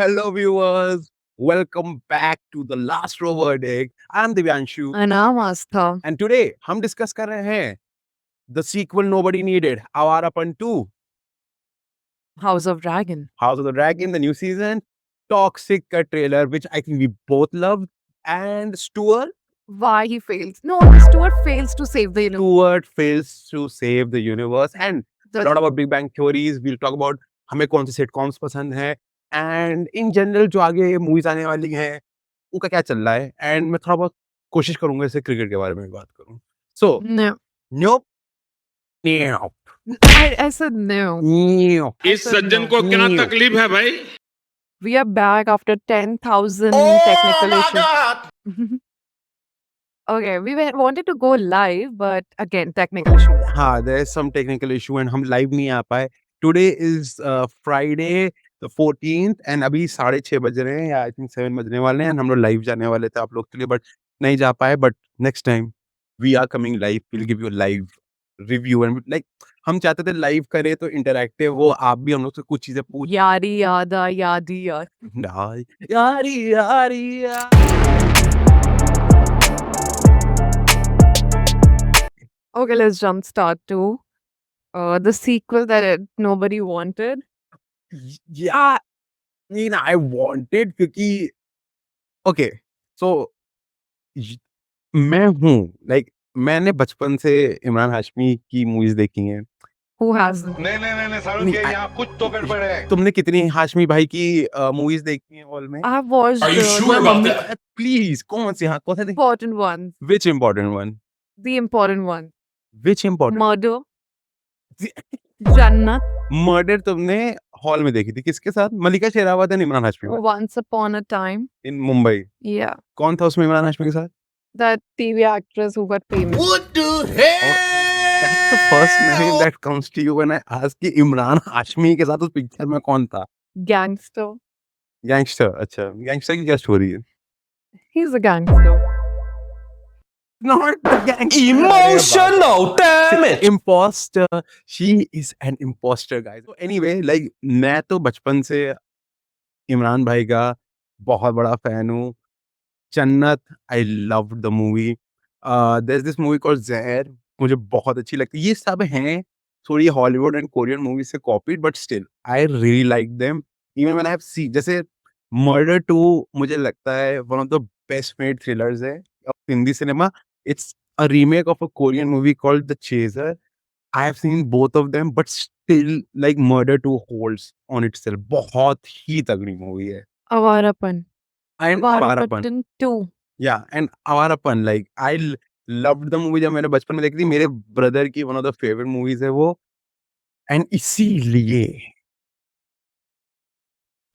hello, viewers. Welcome back to the Last Row Verdict. I'm Divyanshu, And I'm Astha. and today हम discuss कर रहे हैं the sequel nobody needed, Avarapan 2, House of Dragon. House of the Dragon, the new season, Toxic का trailer, which I think we both loved, and Stuart. Why he fails. No, Stuart fails to save the universe. Stuart fails to save the universe, and a The- lot about Big Bang theories. We'll talk about हमें कौन सी sitcoms पसंद है, and in general जो आगे movies आने वाली हैं उनका क्या चल रहा है, and मैं थोड़ा बहुत कोशिश करूंगा इसे क्रिकेट के बारे में भी बात करूं. So, No. nope, nope, I said no. nope. I इस said सज्जन no. को क्या No. तकलीफ है भाई? We are back after 10,000 technical issues. Okay, wanted to go live, but again, technical issue. हाँ, there is some technical issue and हम live नहीं आ पाए. Today is Friday the 14th and अभी 6:30 बज रहे हैं या I think 7 बजने वाले हैं and हम लोग live जाने वाले थे आप लोग के लिए but नहीं जा पाए. But next time we are coming live. We'll give you a live review and like हम चाहते थे live करें तो interactive हो, आप भी हम लोग से कुछ चीजें पूछ Yadi yada yadi yad. यारी यारी यारी. Okay, let's jump start to the sequel that nobody wanted. Yeah, I mean, I wanted क्योंकि okay, so मैं हूँ like मैंने बचपन से इमरान हाशमी की मूवीज देखी हैं. Who hasn't? नहीं सारुण नहीं, के यहाँ कुछ तो गड़बड़ है. तुमने कितनी हाशमी भाई की मूवीज देखी हैं हॉल में? I've watched Are you the sure about mummy that? Please कौन सी? हाँ कौन सी? important ones. Which important one? The important one. Which important? Murder. Jannat. Murder तुमने हॉल में देखी थी किसके साथ? Mallika Sherawat and Emraan Hashmi Once upon a time. In Mumbai. Yeah. कौन था उसमें इमरान हाशमी के साथ? That TV actress who got famous. What the hell? That's the first name that comes to you when I ask कि इमरान हाशमी के साथ उस पिक्चर में कौन था? Gangster. गैंगस्टर. अच्छा, गैंगस्टर की क्या स्टोरी है? He's a gangster. Not the gangster. Emotional, damn it. Imposter. She is an imposter, guys. So anyway, like मैं तो बचपन से इमरान भाई का बहुत बड़ा फैन हूँ. जन्नत, I loved the movie. There's this movie called Zahir. मुझे बहुत अच्छी लगती है. ये सब हैं थोड़ी हॉलीवुड एंड कोरियन मूवी से copied but still I really like them. Even when I have seen जैसे मर्डर 2 मुझे लगता है one of the best made thrillers है of Hindi cinema. It's a remake of a Korean movie called The Chaser. I have seen both of them, but still, like Murder 2 holds on itself. बहुत ही तगड़ी movie है. Avarapan. And Avarapan. Avarapan 2. Yeah, and Avarapan, like I loved the movie जब मैंने बचपन में देखी थी. मेरे ब्रदर की one of the favorite movies है वो. And इसीलिए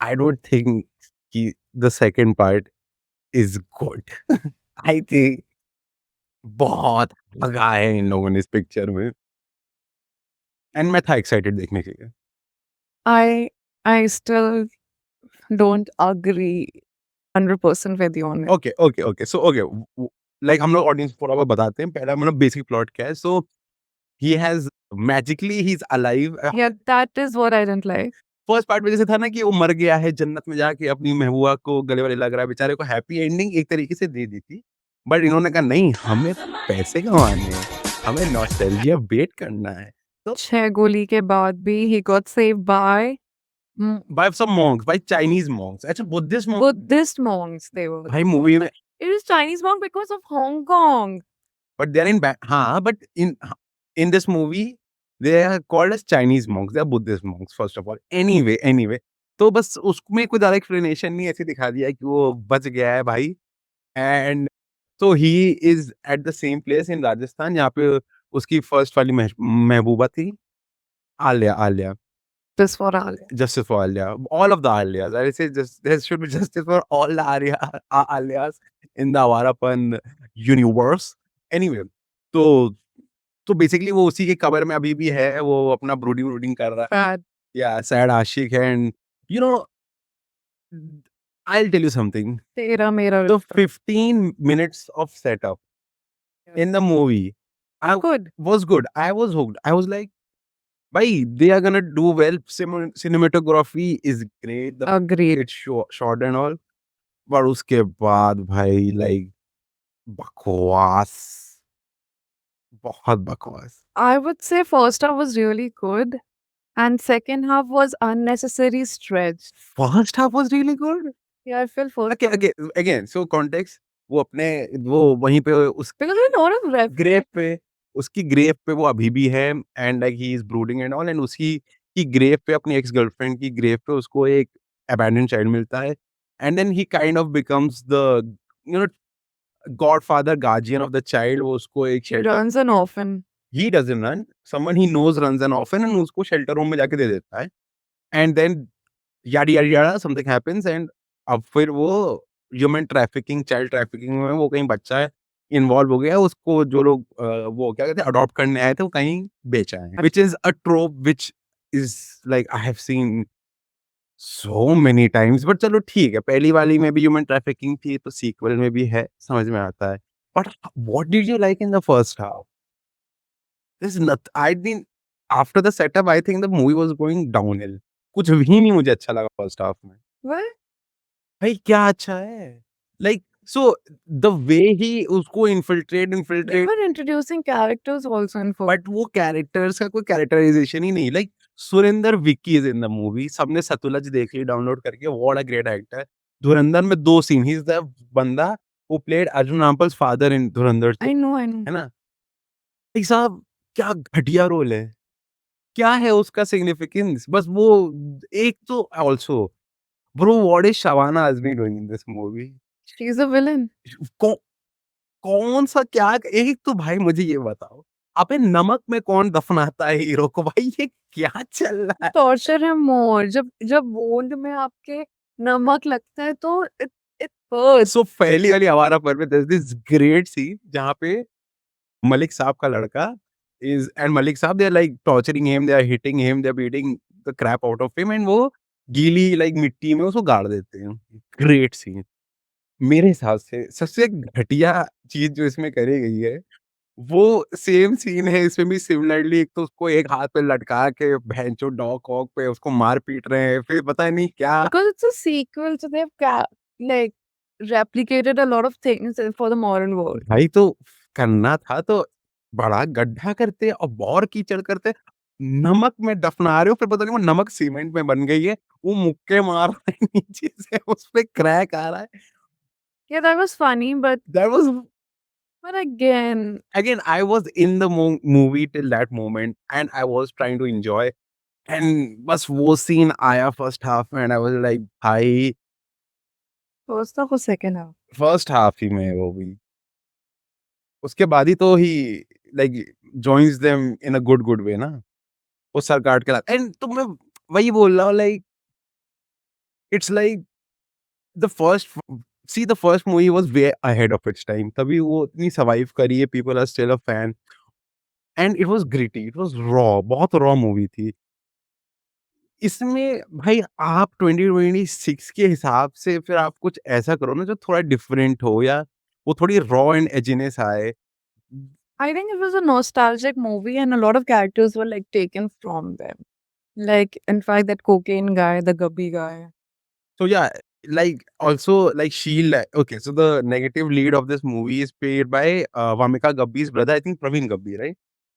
I don't think कि the second part is good. I think बहुत भगा है इन लोगों ने इस पिक्चर में. And मैं था excited देखने के लिए. I still don't agree 100% with you on it. Okay. So okay, like हम लोग ऑडियंस थोड़ा बहुत बताते हैं. पहला मतलब बेसिक प्लॉट क्या है. So he has magically he's alive. Yeah, that is what I didn't like. First part में जैसे था ना कि वो मर गया है जन्नत में जाके अपनी महबूबा को गले वाले लग रहा है. बेचारे को हैप्पी एंडिंग एक तरीके से दे दी थी. बट इन्होंने कहा नहीं हमें पैसे कमाने हैं. हमें नॉस्टैल्जिया बेट करना है. छह गोली के बाद भी he got saved by By some monks, by Chinese monks. अच्छा Buddhist monks. Buddhist monks they were. भाई मूवी में It is Chinese monk because of Hong Kong. but they're in हाँ but in this movie they are called as Chinese monks. They are Buddhist monks first of all. Anyway तो बस उसमें कोई ज़्यादा explanation नहीं ऐसे दिखा दिया है कि वो बच गया है भाई. And so he is at the same place in Rajasthan जहाँ पे उसकी फर्स्ट वाली महबूबा थी. Alia. This for all. Justice for Alia. All of the Alias. I say just there should be justice for all the Alias in the Avarapan universe. Anyway, तो basically वो उसी के cover में अभी भी है. वो अपना ब्रूडिंग कर रहा है. Bad. Yeah, sad आशिक है. And you know, I'll tell you something. Tera mera. The 15 minutes of setup in the movie Good. was good. I was hooked. I was like, भाई they are gonna do well. Cinematography is great. The Agreed. it's short and all. पर उसके बाद भाई like बकवास, बहुत बकवास। I would say first half was really good, and second half was unnecessary stretch. First half was really good. Yeah, I feel first Okay, again, so context, वो अपने वो वहीं पे उस because a lot of grave पे उसकी grave पे वो अभी भी है and like he is brooding and all and उसकी की ग्रेव पे अपनी एक्स गर्लफ्रेंड की ग्रेव पे उसको एक अबैंडन्ड चाइल्ड मिलता है and then he kind of becomes the you know godfather guardian of the child वो उसको एक shelter runs an orphan. He doesn't run someone he knows runs an orphan and उसको shelter home में जाके दे देता है and then yadda yadda yadda something happens and अब फिर वो ह्यूमन ट्रैफिकिंग चाइल्ड ट्रैफिकिंग में वो कहीं बच्चा है इन्वॉल्व हो गया उसको जो लोग वो क्या कहते हैं अडॉप्ट करने आए थे वो कहीं बेचा है which is a ट्रोप which is like I have scene so many times but चलो ठीक है पहली वाली में भी ह्यूमन ट्रैफिकिंग थी तो सीक्वल में भी है समझ में आता है but what did you like in the first half this नथ I mean after the setup I think the movie was going downhill कुछ भी नहीं मुझे अच्छा लगा फर्स्ट हाफ में What? भाई क्या अच्छा है like so the way he उसको infiltrate They infiltrate were introducing characters also in first. But वो कैरेक्टर्स का कोई कैरेक्टराइजेशन ही नहीं like Surendra Vicky is in the movie सबने सतुलज देख ली डाउनलोड करके what a great actor Dhurandhar में दो सीन ही इज द बंदा who played Arjun Rampal's father in Dhurandhar I know, I know. है ना भाई साहब क्या घटिया रोल है क्या है उसका सिग्निफिकेंस बस वो एक तो also bro what is Shabana Azmi doing in this movie She's a villain. कौन-सा क्या एक तो भाई मुझे ये बताओ, अबे नमक में कौन दफनाता है हीरो को? भाई ये क्या चल रहा है? Torture him more. जब जब wound में आपके नमक लगता है तो it hurts. सो पहली वाली आवारा में there is this great scene जहाँ पे मलिक साहब का लड़का इज एंड मलिक साहब they are like torturing him, they are hitting him, they are beating the crap out of him and वो गीली लाइक मिट्टी में उसको गाड़ देते हैं। Great scene. मेरे हिसाब से सबसे घटिया चीज़ जो इसमें करी गई है वो सेम सीन है इसमें भी सिमिलरली एक तो उसको एक हाथ पे लटका के भैंचोद डॉग वॉग पे उसको मार पीट रहे हैं फिर पता नहीं क्या Because it's a sequel, so they've like replicated a lot of things for the modern world. भाई तो करना था तो बड़ा गड्ढा करते और और कीचड़ करते नमक में दफना रहे हो फिर पता नहीं वो नमक सीमेंट में बन गई है वो मुक्के मार रहे हैं नीचे से उस पे क्रैक आ रहा है Yeah, that was funny, that was but again, again I was in the movie till that moment and I was trying to enjoy and बस वो सीन आया फर्स्ट हाफ में एंड आई वाज लाइक भाई first half or second half? First half ही में है वो भी उसके बाद ही तो he like joins them in a good way ना वो सर काट के लाता एंड तो मैं वही बोल रहा हूँ like it's like the first see the first movie was way ahead of its time तभी वो इतनी सर्वाइव करी है people are still a fan and it was gritty it was raw बहुत रॉ मूवी थी इसमें भाई आप 2026 के हिसाब से फिर आप कुछ ऐसा करो ना जो थोड़ा डिफरेंट हो या वो थोड़ी रॉ एंड एजीनेस आए I think it was a nostalgic movie, and a lot of characters were like taken from them. Like, in fact, that cocaine guy, the gubby guy. so yeah like also like Shield okay so the negative lead of this movie is played by Vamika Gabbi's brother I think Praveen Gabbi right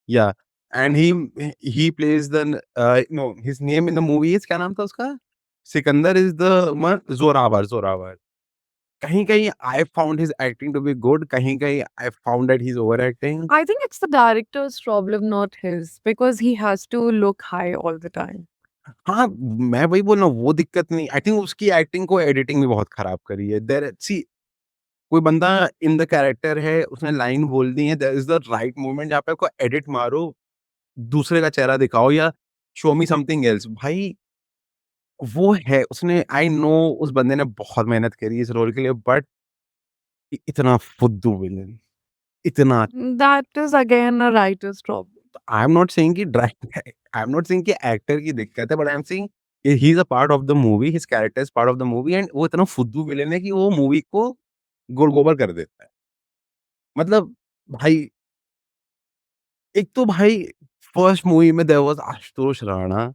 yeah and he plays the no his name in the movie is क्या नाम था उसका Sikandar is the Zorawar कहीं कहीं I found his acting to be good कहीं कहीं I found that he's overacting I think it's the director's problem, not his, because he has to look high all the time. हाँ मैं वही बोल रहा हूँ वो दिक्कत नहीं आई थिंक उसकी एक्टिंग को एडिटिंग भी बहुत खराब करी है देयर सी कोई बंदा इन द कैरेक्टर है उसने लाइन बोल दी है there is the right moment जहाँ पे आपको एडिट मारो दूसरे का चेहरा दिखाओ या शो मी समथिंग एल्स भाई वो है उसने आई नो उस बंदे ने बहुत मेहनत करी इस रोल के लिए बट इतना फुद्दू विलन इतना That is again a writer's problem. I am not saying कि आई एम नॉट सेइंग कि एक्टर की दिक्कत है but I am saying he is a part of the movie his character is part of the movie and वो इतना फुद्दू villain है कि वो मूवी को गोल गोबर कर देता है मतलब भाई एक तो भाई फर्स्ट मूवी में देयर वाज़ आशुतोष राणा,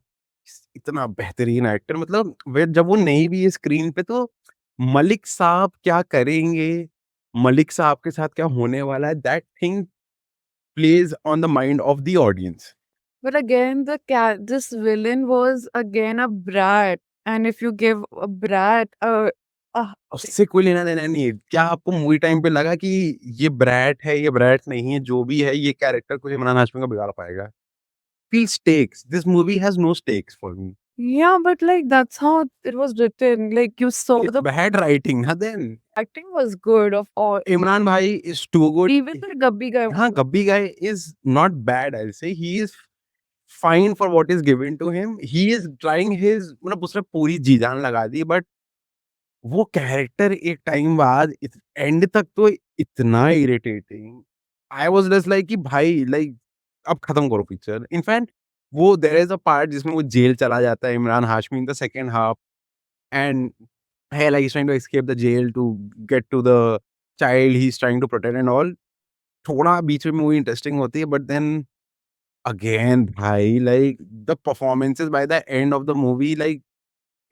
इतना बेहतरीन एक्टर, मतलब वे जब वो नहीं भी है स्क्रीन पे तो मलिक साहब क्या करेंगे, मलिक साहब के साथ क्या होने वाला है, that thing plays on the mind of the audience. But again, this villain was again a brat, and if you give a brat a उससे कोई लेना-देना नहीं है। क्या आपको मूवी टाइम पे लगा कि ये ब्रैट है, ये ब्रैट नहीं है, जो भी है ये कैरेक्टर कुछ इमरान हाशमी का बिगाड़ पाएगा? Feel stakes, this movie has no stakes for me. yeah, but like that's how it was written. Like you saw It's the bad writing ना then। acting was good of all. Emraan भाई is too good. Even the Gabby guy. हाँ, Gabby guy is not bad, I will say he is fine for what is given to him. He is trying his, मतलब उसने पूरी जी-जान लगा दी, but वो character एक टाइम बाद एंड तक तो इतना irritating, I was just like कि भाई लाइक अब खत्म करो पिक्चर। इनफैक्ट वो देयर इज़ अ पार्ट जिसमें वो जेल चला जाता है Emraan Hashmi in the second half, and है like he is trying to escape the jail to get to the child he is trying to protect and all. थोड़ा बीच में मूवी इंटरेस्टिंग होती है, बट देन अगेन भाई like the performances by the end of the movie, like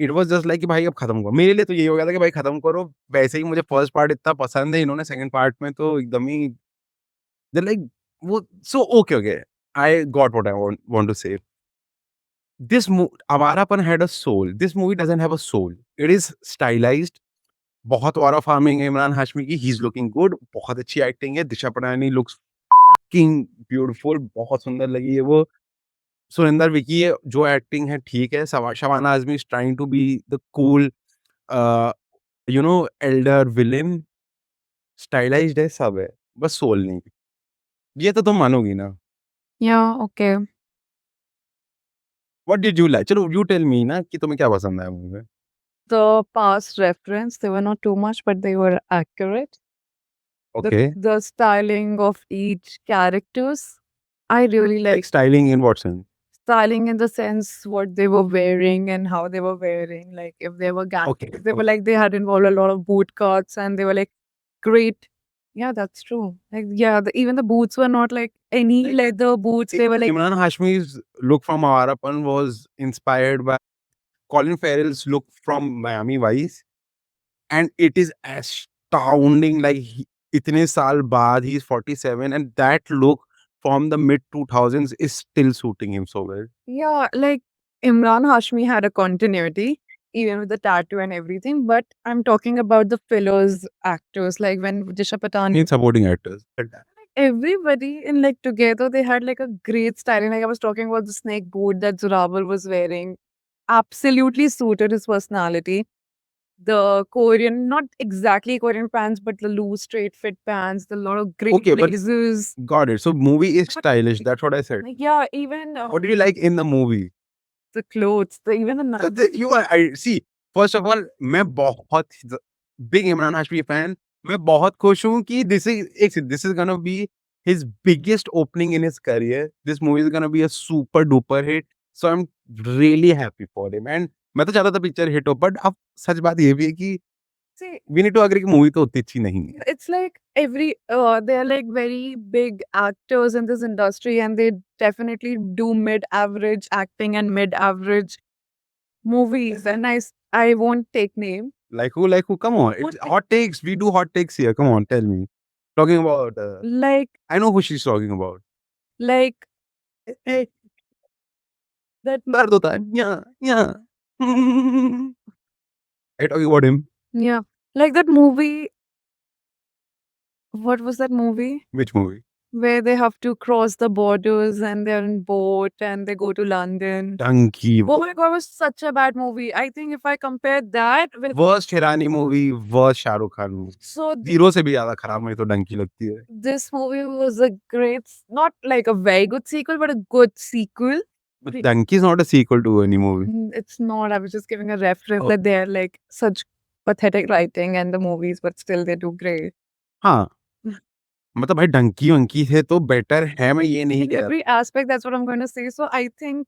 it was just like कि भाई अब खत्म करो। मेरे लिए तो यही हो गया था कि भाई खत्म करो। वैसे ही मुझे फर्स्ट पार्ट इतना पसंद है, इन्होंने सेकंड पार्ट में तो एकदम ही दे लाइक वो so okay, okay, I got what I want to say. This मू Awarapan had a soul, this movie doesn't have a soul. It is stylised, बहुत वारा फार्मिंग है इमरान हाशमी की, ही इज़ लुकिंग गुड, बहुत अच्छी एक्टिंग है। दिशा Patani looks fucking beautiful, बहुत सुंदर लगी है वो। सुरिंदर विकी है, जो एक्टिंग है ठीक है। Shabana Azmi is trying to be the cool uh, you know elder villain, stylised है, सब है, बस सोल नहीं। ये तो तुम मानोगी ना। Yeah, okay. What did you like? चलो यू टेल मी ना कि तुम्हें क्या पसंद आया मूवी में? The past reference, they were not too much, but they were accurate. Okay, The styling of each characters, I really like like styling in what sense? styling in the sense what they were wearing and how they were wearing. Like if they were Okay, gangsters, they were like they had involved a lot of boot cuts and they were like great. Yeah, that's true. Like yeah, even the boots were not like any leather boots. They were like Imran Hashmi's look from Awarapan was inspired by Colin Farrell's look from Miami Vice, and it is astounding. Like इतने साल बाद he's 47, and that look from the mid 2000s is still suiting him so well. yeah, like Imran Hashmi had a continuity, even with the tattoo and everything. But I'm talking about the fillers actors, like when Disha Patani, In supporting actors. everybody in like together, they had like a great styling. Like I was talking about the snake boot that Zurabal was wearing, absolutely suited his personality. The Korean, not exactly Korean pants, but the loose, straight fit pants, the lot of great Okay, but blazers. got it. So movie is stylish. That's what I said. Like, yeah, even What did you like in the movie? the clothes, even the So you are, I see. First of all, मैं बहुत big Imran Hashmi fan। मैं बहुत खुश हूँ कि this is gonna be his biggest opening in his career. This movie is gonna be a super duper hit. So I'm really happy for him। And मैं तो चाहता था पिक्चर हिट हो, बट अब सच बात ये भी है कि see, we need to agree कि मूवी तो उतनी अच्छी नहीं है। it's like they're like very big actors in this industry and they definitely do mid-average acting and mid-average movies and I won't take name. Like who? Like who? Come on, it's hot takes. We do hot takes here. Come on, tell me. Talking about, Like I know who she's talking about. like Hey, that दर्द होता है। Yeah. Are you talking about him? yeah. Like that movie, what was that movie? Which movie? Where they have to cross the borders and they're in boat and they go to London. Donkey. Oh my god, it was such a bad movie. I think if I compare that with Worst Hirani movie, worst Shahrukh Khan movie। so hero से भी ज्यादा खराब मुझे तो डंकी लगती है। this movie was a great, not like a very good sequel, but a good sequel. But Donkey is not a sequel to any movie। It's not. I was just giving a reference Oh. that they're like such pathetic writing and the movies, but still they do great. हाँ, मतलब भाई डंकी वंकी से तो better है, मैं ये नहीं In कह रहा। every aspect, that's what I'm going to say. So I think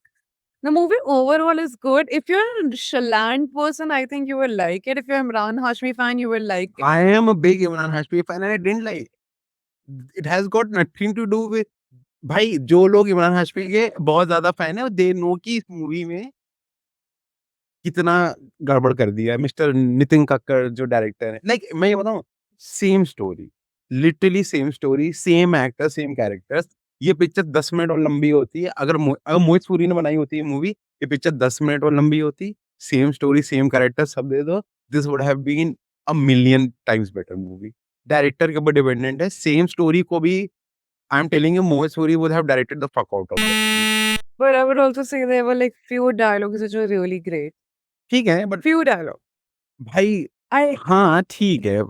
the movie overall is good. If you're a Shaland person, I think you will like it. If you're a Imran Hashmi fan, you will like it. I am a big Imran Hashmi fan and I didn't like it। It has got nothing to do with भाई जो लोग इमरान हाशमी के बहुत ज़्यादा fan है, they know कि इस movie में कितना गड़बड़ कर दिया है मिस्टर नितिन कक्कड़ जो डायरेक्टर है। लाइक मैं ये बताऊँ, same story, literally same story, same actor, same characters. ये पिक्चर 10 मिनट और लंबी होती है। अगर मोहित सूरी ने बनाई होती है मूवी, ये पिक्चर 10 मिनट और लंबी होती। सेम स्टोरी, सेम कैरेक्टर सब दे दो, this would have been a million times better movie. Director के ऊपर डिपेंडेंट है। सेम स्टोरी को भी I am telling you Mohit Suri would have directed the fuck out of that. But I would also say there were like few dialogues which were really great. ठीक है, but Few dialogues. भाई I हाँ, ठीक है।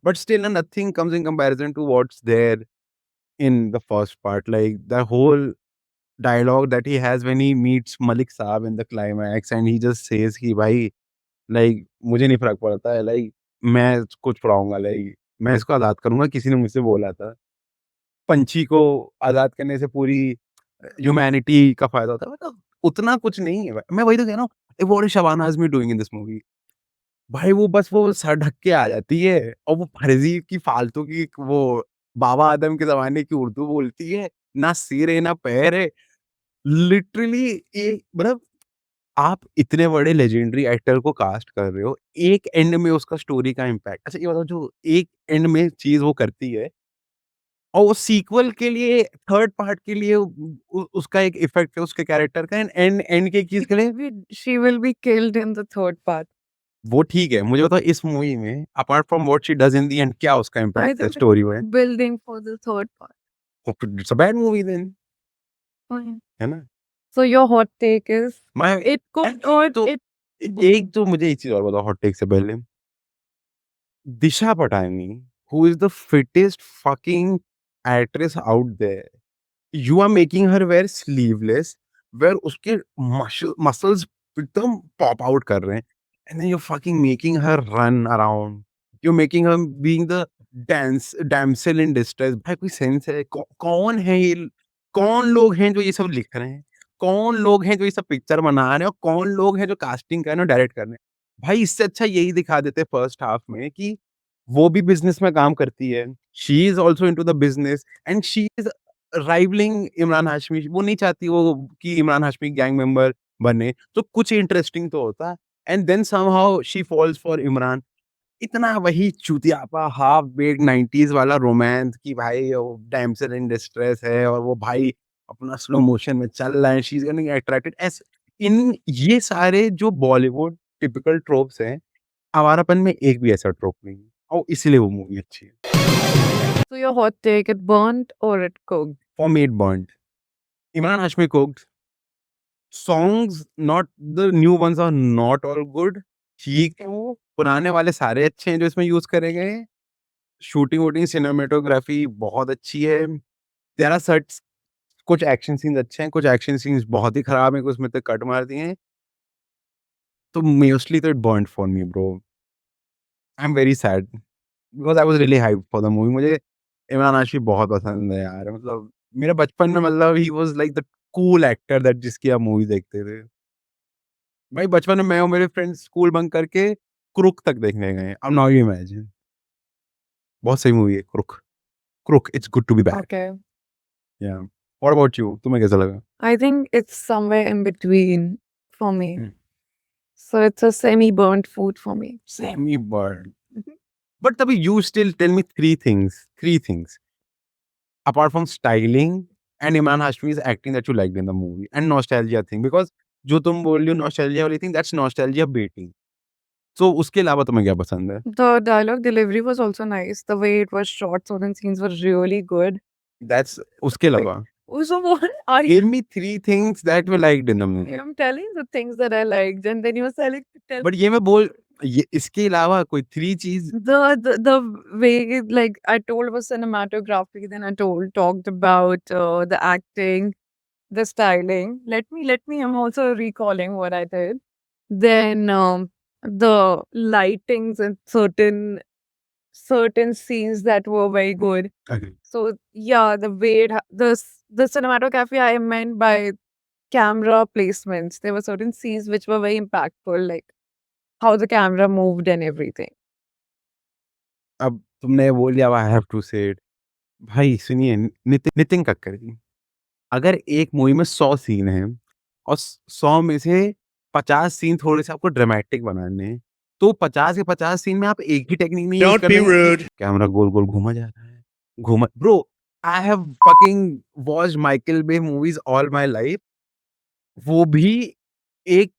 But still, nothing comes in comparison to what's there in the first part. Like the whole dialogue that he has when he meets Malik Saab in the climax, and he just says कि भाई like मुझे नहीं फ़र्क पड़ता है, like मैं इसको छुड़ाऊँगा, like मैं इसको आज़ाद करूँगा। किसी ने मुझसे बोला था, पंछी को आज़ाद करने से पूरी ह्यूमैनिटी का फ़ायदा होता है। मतलब उतना कुछ नहीं है। मैं वही तो कह रहा हूँ, what is Shabana Azmi doing in this movie? भाई वो बस वो सर ढक के आ जाती है और वो फर्जी की फालतू की वो बाबा आदम के ज़माने की उर्दू बोलती है, ना सिर है ना पैर है। लिटरली एक मतलब आप इतने बड़े लेजेंडरी एक्टर को कास्ट कर रहे हो, एक एंड में उसका स्टोरी का इम्पैक्ट। अच्छा ये बताओ, जो एक एंड में चीज़ वो करती है और वो सीक्वल के लिए, थर्ड पार्ट के लिए उसका एक इफ़ेक्ट है उसके कैरेक्टर का, एंड एंड एंड की एक चीज़ के लिए she will be killed in the third part. वो ठीक है। मुझे बताओ इस मूवी में apart from what she does in the end क्या उसका I इम्पैक्ट है think स्टोरी में? building for the third part. It's a bad movie then, Fine. है ना? So your hot take is मैं it could or तो it एक तो मुझे एक चीज़ और बताओ हॉट टेक से पहले। Disha Patani, who is the fittest fucking actress out there, you are making her wear sleeveless, where उसके मसल्स एकदम पॉप आउट कर रहे हैं, and then you fucking making her run around, you making her being the damsel in distress. भाई कोई sense है? कौन है ये? कौन लोग हैं जो ये सब लिख रहे हैं? कौन लोग हैं जो ये सब पिक्चर बना रहे हैं? और कौन लोग हैं जो कास्टिंग कर रहे हैं और डायरेक्ट कर रहे हैं? भाई इससे अच्छा यही दिखा देते फर्स्ट हाफ में कि वो भी बिज़नेस में काम करती है। She is also into the business and she is rivaling Emraan Hashmi. वो नहीं चाहती वो कि इमरान हाशमी गैंग मेंबर बने, तो कुछ इंटरेस्टिंग तो होता। And then somehow she falls for Imran. इतना वही चूतियापा हाफ बेक्ड 90s वाला रोमांस कि भाई वो डैम्सल इन डिस्ट्रेस है और वो भाई अपना स्लो मोशन में चल रहा है, शी इज़ गेटिंग अट्रैक्टेड ऐसे। इन ये सारे जो बॉलीवुड टिपिकल ट्रोप्स हैं, आवारापन में एक भी ऐसा ट्रोप नहीं है और इसीलिए वो मूवी अच्छी है। so your hot take it burnt or it cooked? For me it burned. Imran Hashmi cooked. Songs not the new ones are not all good. ठीक है, वो पुराने वाले सारे अच्छे हैं जो इसमें यूज़ करे गए हैं। शूटिंग वूटिंग सिनेमेटोग्राफी बहुत अच्छी है। देयर आर सर्ट्स कुछ एक्शन सीन्स अच्छे हैं, कुछ एक्शन सीन्स बहुत ही खराब हैं, कुछ उसमें तो कट मार दिए हैं। तो मोस्टली तो it burned for me bro. I am very sad because I was really hyped for the movie. मुझे इमरान हाशमी बहुत पसंद है यार। मतलब मेरे बचपन में मतलब he was like the cool actor that जिसकी आप मूवी देखते थे। भाई बचपन में मैं और मेरे फ्रेंड्स स्कूल बंक करके क्रुक तक देखने गए हैं। अब नाउ यू इमेजिन। बहुत सही मूवी है Crook. Crook it's good to be back. Okay. Yeah what about you? तुम्हें कैसा लगा? I think it's somewhere in between for me. Hmm. So it's a semi-burnt food for me. Semi burn. But तभी you still tell me three things apart from styling and Emraan Hashmi's acting that you liked in the movie and nostalgia thing, because जो तुम बोल रही हो nostalgia वाली thing, that's nostalgia baiting. So उसके अलावा तुम्हें क्या पसंद है? The dialogue delivery was also nice. The way it was shot, certain scenes were really good. That's उसके अलावा So what are you? give me three things that you liked in the movie. I'm telling the things that I liked, and then you were telling to tell but ये मैं बोल ये इसके अलावा कोई three चीज the way like I told was cinematography. Then I talked about the acting, the styling. Let me. I'm also recalling what I did. Then the lightings and certain scenes that were very good. Okay. So yeah, the way the cinematography I meant by camera placements. There were certain scenes which were very impactful, like how the camera moved and everything. अब तुमने बोल दिया I have to से it. भाई सुनिए, नितिन नितिन कक्कड़ जी, अगर एक movie में 100 सीन हैं और 100 में से 50 सीन थोड़े से आपको ड्रामेटिक बनाने हैं, तो 50 के 50 सीन में आप एक ही टेक्निक नहीं यूज़ Don't be करने कि rude. कैमरा गोल-गोल घूमा जा रहा है, घूमा bro I have fucking watched Michael Bay movies all my life, वो भी एक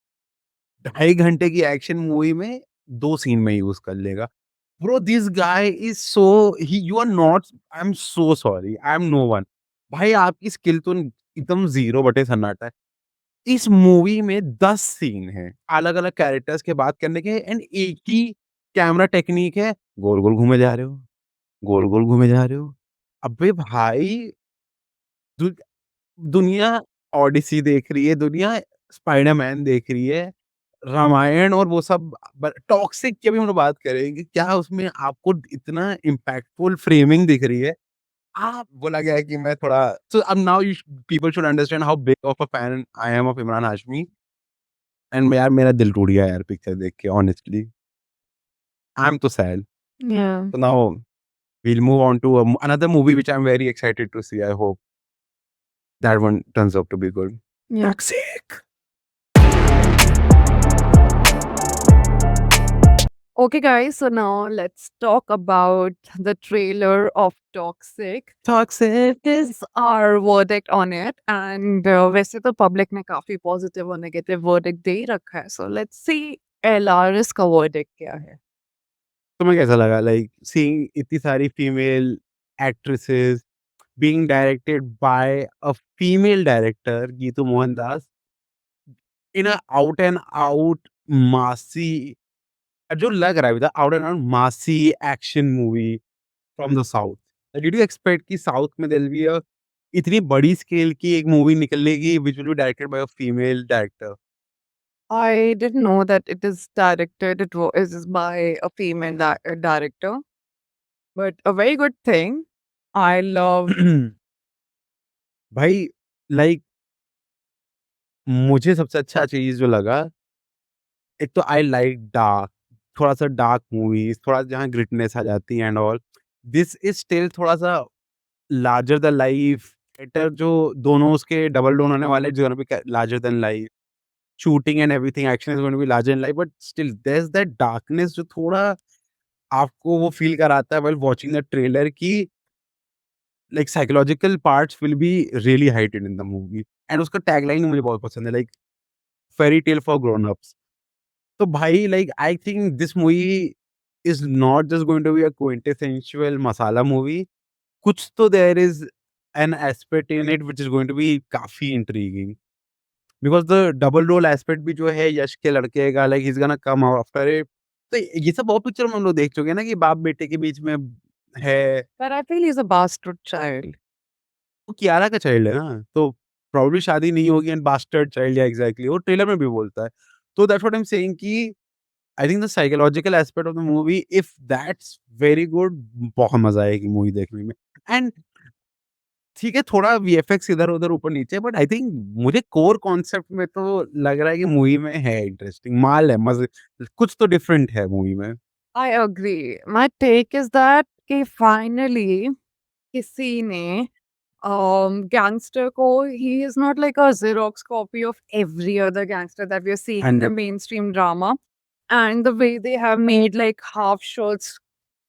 ढाई घंटे की एक्शन मूवी में 2 सीन में यूज़ कर लेगा। Bro this guy is so he you are not I am so sorry, I am no one. भाई आपकी स्किल तो एकदम ज़ीरो बटे सन्नाटा है। इस मूवी में 10 सीन हैं, अलग-अलग कैरेक्टर्स के बात करने के एंड एक ही कैमरा टेक्नीक है, गोल-गोल घूमे जा रहे हो, गोल-गोल घूमे जा रहे हो। अबे भाई दु दुनिया ओडिसी देख रही है, दुनिया स्पाइडरमैन देख रही है, रामायण और वो सब ब टॉक्सिक की अभी हम लोग बात करेंगे, क्या उसमें आपको इतना इम्पैक्टफुल फ्रेमिंग दिख रही है? बोला गया है कि मैं थोड़ा सो अब now you people should understand how big of a fan I am of Imran Hashmi and यार मेरा दिल टूट गया यार पिक्चर देख के ऑनेस्टली। आई एम तो sad. Yeah. So now we'll move on to another movie which I'm very excited to see. I hope that one turns out to be good. Yeah. Toxic. Okay, guys, so now let's talk about the trailer of Toxic. Toxic. Is our verdict on it, and वैसे तो public ने काफी positive और negative verdict दे ही रखा है. So let's see LRS का verdict क्या है. तुम्हें कैसा लगा लाइक सीइंग इतनी सारी female actresses being directed by a female director Geetu Mohandas in a out and out मासी जो लग रहा है विद आउट एंड आउट मासी action movie from the south. Did you expect कि साउथ में देयर विल बी अ इतनी बड़ी स्केल की एक मूवी निकलेगी which will be directed by a female director? I didn't know that it is directed. Is by a female director, but a very good thing. I love. भाई like मुझे सबसे अच्छा चीज़ जो लगा, एक तो आई लाइक डार्क, थोड़ा-सा डार्क मूवीज़, थोड़ा जहाँ ग्रिटनेस आ जाती है and all. This is still थोड़ा-सा लार्जर दैन लाइफ कैरेक्टर जो दोनों उसके डबल डाउन होने वाले जो भी larger than life, shooting and everything action is going to be larger than life but still there is that darkness जो थोड़ा आपको वो फ़ील कराता है व्हाइल वाचिंग द ट्रेलर कि like psychological parts will be really hyped in the movie and उसका tagline मुझे बहुत पसंद है like fairy tale for grown ups. तो भाई like I think this movie is not just going to be a quintessential masala movie, कुछ तो there is an aspect in it which is going to be काफी intriguing because the double role aspect भी जो है यश के लड़के का like he is gonna come after it. तो ये सब बहुत पिक्चर में हम लोग देख चुके हैं ना कि बाप बेटे के बीच में है। But I feel he's a bastard child. वो कियारा का चाइल्ड है ना, तो प्रोबब्ली शादी नहीं होगी एंड बास्टर्ड चाइल्ड या एग्ज़ैक्टली वो ट्रेलर में भी बोलता है। तो that's what I am saying कि I think the psychological aspect of the movie if that's very good बहुत मज़ा आएगी मूवी देखने में। एंड ठीक है थोड़ा वीएफएक्स इधर-उधर ऊपर-नीचे बट आई थिंक मुझे कोर कॉन्सेप्ट में तो लग रहा है कि मूवी में है इंटरेस्टिंग माल है मज़े कुछ तो डिफरेंट है मूवी में। I agree. My take is that कि finally किसी ने gangster ko he is not like a Xerox copy of every other gangster that we are seeing in the 100 mainstream drama. And the way they have made like half shirts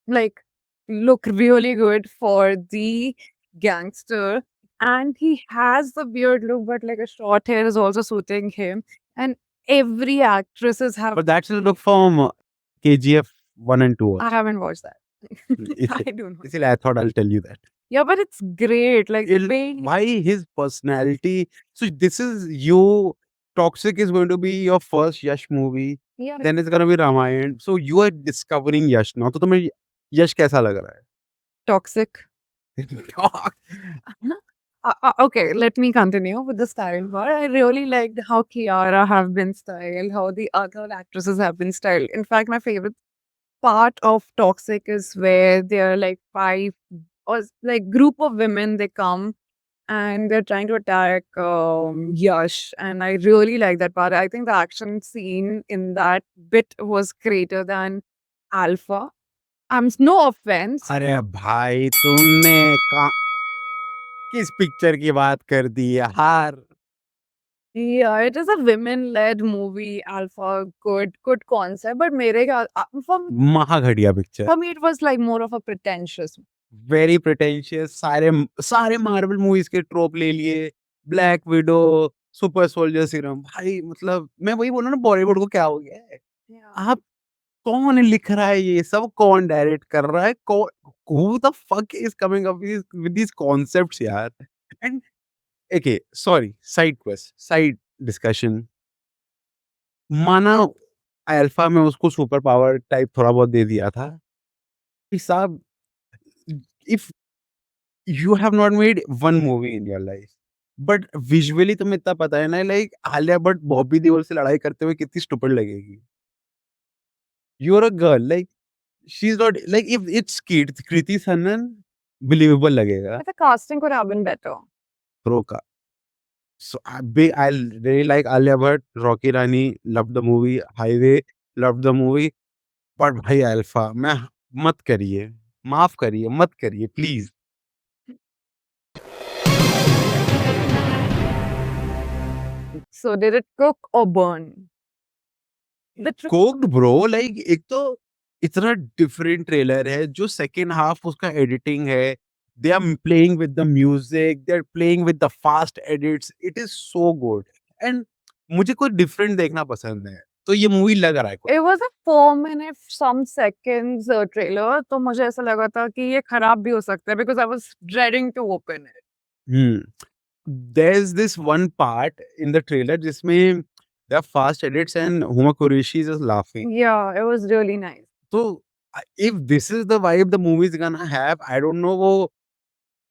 like look really good for the gangster. And he has the weird look, but like a short hair is also suiting him. And every actresses have. but that's a look from KGF 1 and 2 I also. haven't watched that. I इसलिए don't know. इसलिए I thought I'll tell you that. Yeah, but it's great. Like the It'll way why his personality so this is you Toxic is going to be your first Yash movie, yeah, then it's gonna be Ramayan. So you are discovering Yash now. तो तुम्हें यश कैसा लग रहा toxic. है? Okay, let me continue with the style part. I really liked how Kiara have been styled, how the other actresses have been styled. In fact, my favorite part of Toxic is where there are like five or like group of women they come and they're trying to attack Yash, and I really like that part. I think the action scene in that bit was greater than Alpha. No offense. अरे भाई तुमने का किस picture की बात कर दी यार? Yeah, it is a women-led movie, Alpha. Good concept. But मेरे ख्याल महाघटिया पिक्चर। for me, it was like more of a pretentious. Very pretentious, सारे मार्वल मूवीज के ट्रोप ले लिए, black widow, super soldier serum. भाई मतलब मैं वही बोल रहा हूँ ना, बॉलीवुड को क्या हो गया है? Yeah. आप कौन लिख रहा है ये सब? कौन डायरेक्ट कर रहा है? Who the fuck is coming up with these concepts यार? And okay, sorry, side discussion. माना अल्फा में उसको सुपर पावर टाइप थोड़ा बहुत दे दिया था। भाई साहब, if you have not made one movie in your life, but visually तुम्हें इतना पता है ना, लाइक आलिया भट्ट बॉबी देओल से लड़ाई करते हुए कितनी स्टूपिड लगेगी। You are a girl, like she is not, like if it's Kriti Sanon, believable लगेगा। But the casting could have been better. Pro का। So I really like Alia Bhatt, Rocky Rani, loved the movie, Highway, loved the movie, but भाई alpha मैं मत करिए, माफ करिए, मत करिए please. So did it cook or burn? The truth. Cocked bro, like एक तो इतना डिफरेंट ट्रेलर है, जो सेकंड हाफ उसका एडिटिंग है, they are playing with the music, they are playing with the fast edits, it is so good. And मुझे कोई different देखना पसंद है, तो ये मूवी लग रहा है कुछ। It was a 4 minute some seconds trailer. तो मुझे ऐसा लगा था कि ये खराब भी हो सकता है because I was dreading to open it. There's this one part in the trailer जिसमें there are fast edits and Huma Qureshi is just laughing. Yeah, it was really nice. So if this is the vibe the movie is gonna have, I don't know वो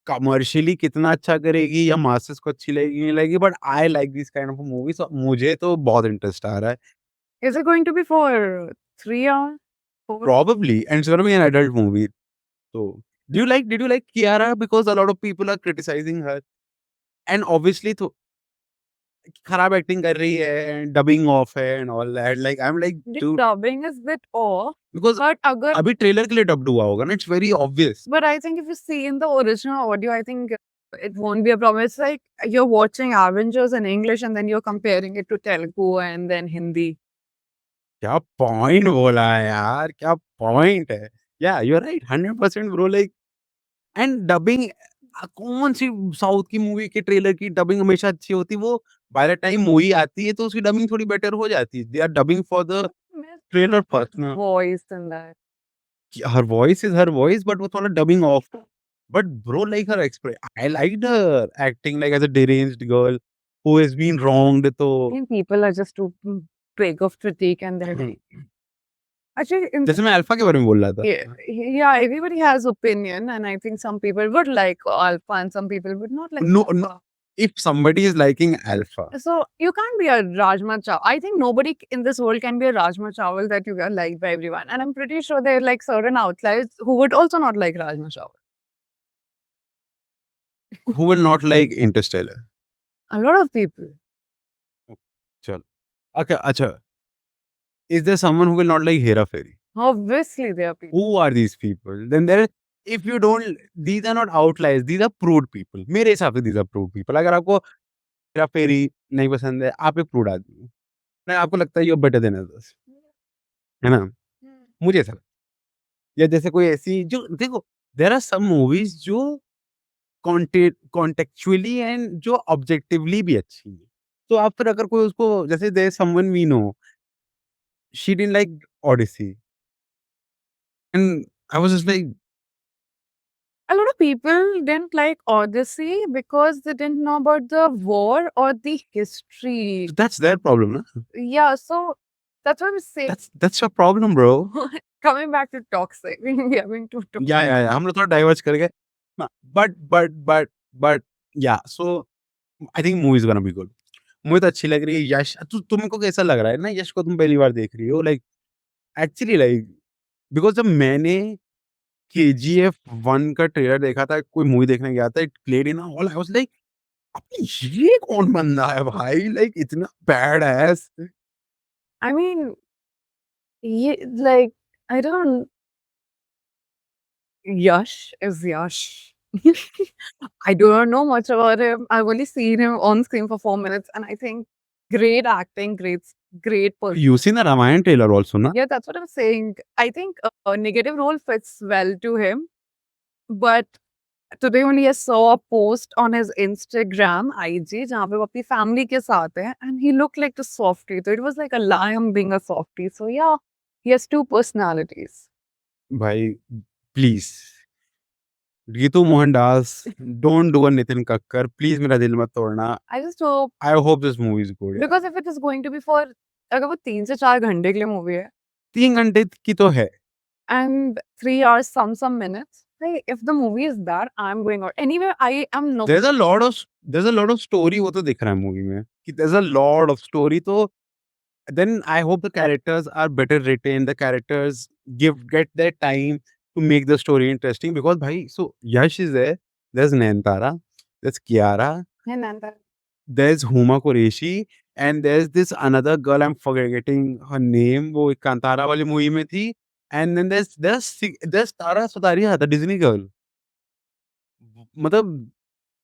commercially कितना अच्छा करेगी या masses को अच्छी लगेगी नहीं लगेगी, but I like this kind of movie, so मुझे तो बहुत इंटरेस्ट आ रहा है। Is it going to be for 3 hours? 4? Probably, and it's gonna be an adult movie. So did you like Kiara? Because a lot of people are criticizing her, and obviously तो खराब acting कर रही है and dubbing of है and all that, like I am like The dude, dubbing is bit off, because but अगर अभी trailer के लिए डब्ड हुआ होगा ना, it's very obvious. But I think if you see in the original audio, I think it won't be a problem. It's like you're watching Avengers in English and then you're comparing it to Telugu and then Hindi. क्या point बोला है यार, क्या point है। Yeah you are right 100% bro, like and dubbing, कौन सी south की movie के ट्रेलर की डबिंग हमेशा अच्छी होती है? वो बाय द टाइम मूवी आती है तो उसकी डबिंग थोड़ी बेटर हो जाती है। They are dubbing for the Miss trailer first ना। voice in that. Her voice is her voice, but वो थोड़ा dubbing off. But bro, like her express, I like her acting like as a deranged girl who has been wronged, तो I think people are just too big of critique and then actually in जैसे मैं alpha के बारे में बोल रहा था। yeah, everybody has opinion and I think some people would like Alpha and some people would not like No, Alpha. no, if somebody is liking Alpha, So you can't be a Rajma Chawal. I think nobody in this world can be a Rajma Chawal that you get liked by everyone. And I'm pretty sure there are like certain outliers who would also not like Rajma Chawal. who will not like Interstellar? A lot of people. चलो, okay, अच्छा, is there someone who will not like Hera Fairy? Obviously, there are people. Who are these people? Then there, if you don't, these are not outliers, these are prude people. मेरे हिसाब से these are prude people. अगर आपको हेरा फेरी नहीं पसंद है, आप एक prude आदमी हो। नहीं, आपको लगता है you are better than others, है ना? मुझे ऐसा लगता है। या जैसे कोई ऐसी जो देखो, there are some movies जो contextually and जो objectively भी अच्छी है। तो आप फिर अगर कोई उसको, जैसे there is someone we know, she didn't like Odyssey, and I was just like, A lot of people didn't like Odyssey because they didn't know about the war or the history. that's their problem, na? Yeah, so that's what I'm saying. That's your problem, bro. Coming back to toxic, we are going to toxic. या हम लोग थोड़ा diverge कर गए। But yeah so I think movie is gonna be good. मुझे तो अच्छी लग रही है। यश, तुमको कैसा लग रहा है ना, यश को तुम पहली बार देख रही हो, लाइक एक्चुअली, लाइक बिकॉज जब मैंने केजीएफ 1 का ट्रेलर देखा था, कोई मूवी देखने गया था, it played in all, I was like, अबे ये कौन बंदा है भाई, लाइक इतना bad S. I mean, like, I don't. Yash is Yash. I don't know much about him. I've only seen him on screen for 4 minutes, and I think great acting, great person. You seen the Ramayan trailer also, na? Yeah, that's what I'm saying. I think a negative role fits well to him, but today only I saw a post on his Instagram IG जहाँ पे वो अपनी family के साथ है, and he looked like a softie. So it was like a lion being a softie. So yeah, he has two personalities. भाई please Geetu Mohandas don't do a Nitin Kakkar please मेरा दिल मत तोड़ना I just hope I hope this movie is good because if it is going to be for अगर वो 3 से 4 घंटे के लिए मूवी है 3 घंटे की तो है and 3 hours some minutes, like if the movie is bad, I'm going out. Anyway, I am no there's a lot of story वो तो दिख रहा है मूवी में कि there's a lot of story तो then I hope the characters are better written the characters get their time to make the story interesting because bhai so Yash is there there's Nayanthara there's Kiara and then there's Huma Qureshi and there's this another girl I'm forgetting her name वो एक कांतारा वाली movie में थी and then there's Tara Sutaria the Disney girl मतलब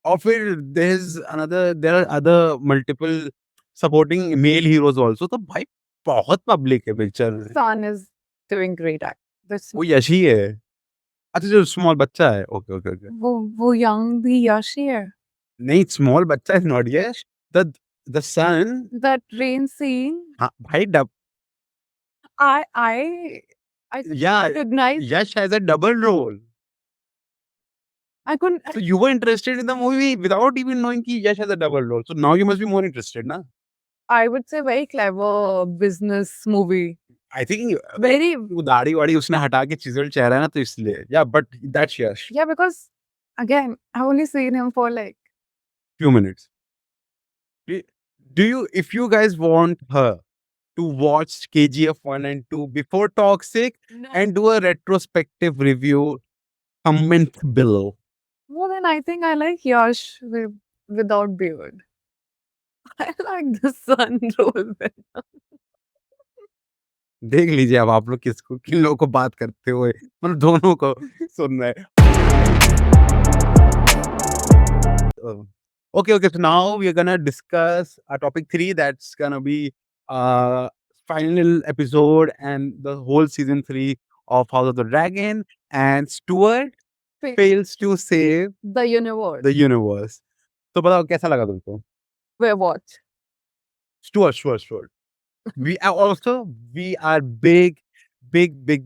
और फिर there are other multiple supporting male heroes also तो भाई बहुत पब्लिक है पिक्चर में Sun is doing great act. This वो यश ही है अच्छा जो स्मॉल बच्चा है ओके ओके ओके वो young भी Yashi है. नहीं स्मॉल बच्चा is not Yash the son That rain scene, हाँ भाई dub I yeah recognize. Yash has a double role I couldn't. so you were interested in the movie without even knowing कि यश has a double role so now you must be more interested ना I would say very clever business movie. I think Very वो दाढ़ी वाड़ी उसने हटा के chisel चेहरा है ना तो इसलिए yeah but that's Yash yeah because again I've only seen him for like few minutes do you if you guys want her to watch KGF 1 and 2 before Toxic and do a retrospective review comment below well then I think I like Yash without beard. I like the sun role better. देख लीजिए अब आप लोग किसको किन लोगों को बात करते हुए मतलब दोनों को सुनना है okay so now we are gonna discuss our topic 3 that's gonna be final episode and the whole season 3 of House of the Dragon and Stuart fails to save The universe. the universe तो बताओ कैसा लगा तुमको Where what? Stuart. We are big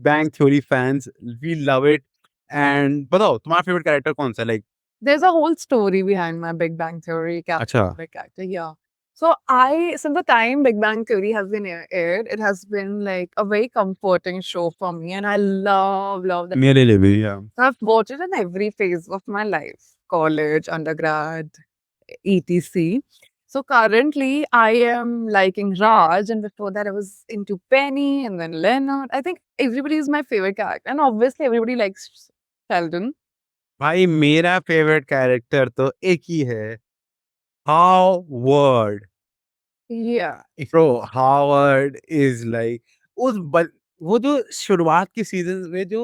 Bang Theory fans. We love it. And बताओ तुम्हारा favorite character कौन सा like There's a whole story behind my Big Bang Theory अच्छा character. Yeah. So since the time Big Bang Theory has been aired, it has been like a very comforting show for me, and I love that. मेरे लिए भी yeah I've watched it in every phase of my life, college, undergrad, etc. So currently, I am liking Raj, and before that, I was into Penny, and then Leonard. I think everybody is my favorite character, and obviously, everybody likes Sheldon. भाई मेरा favorite character तो एक ही है Howard Yeah. bro Howard is like वो जो शुरुआत की season में जो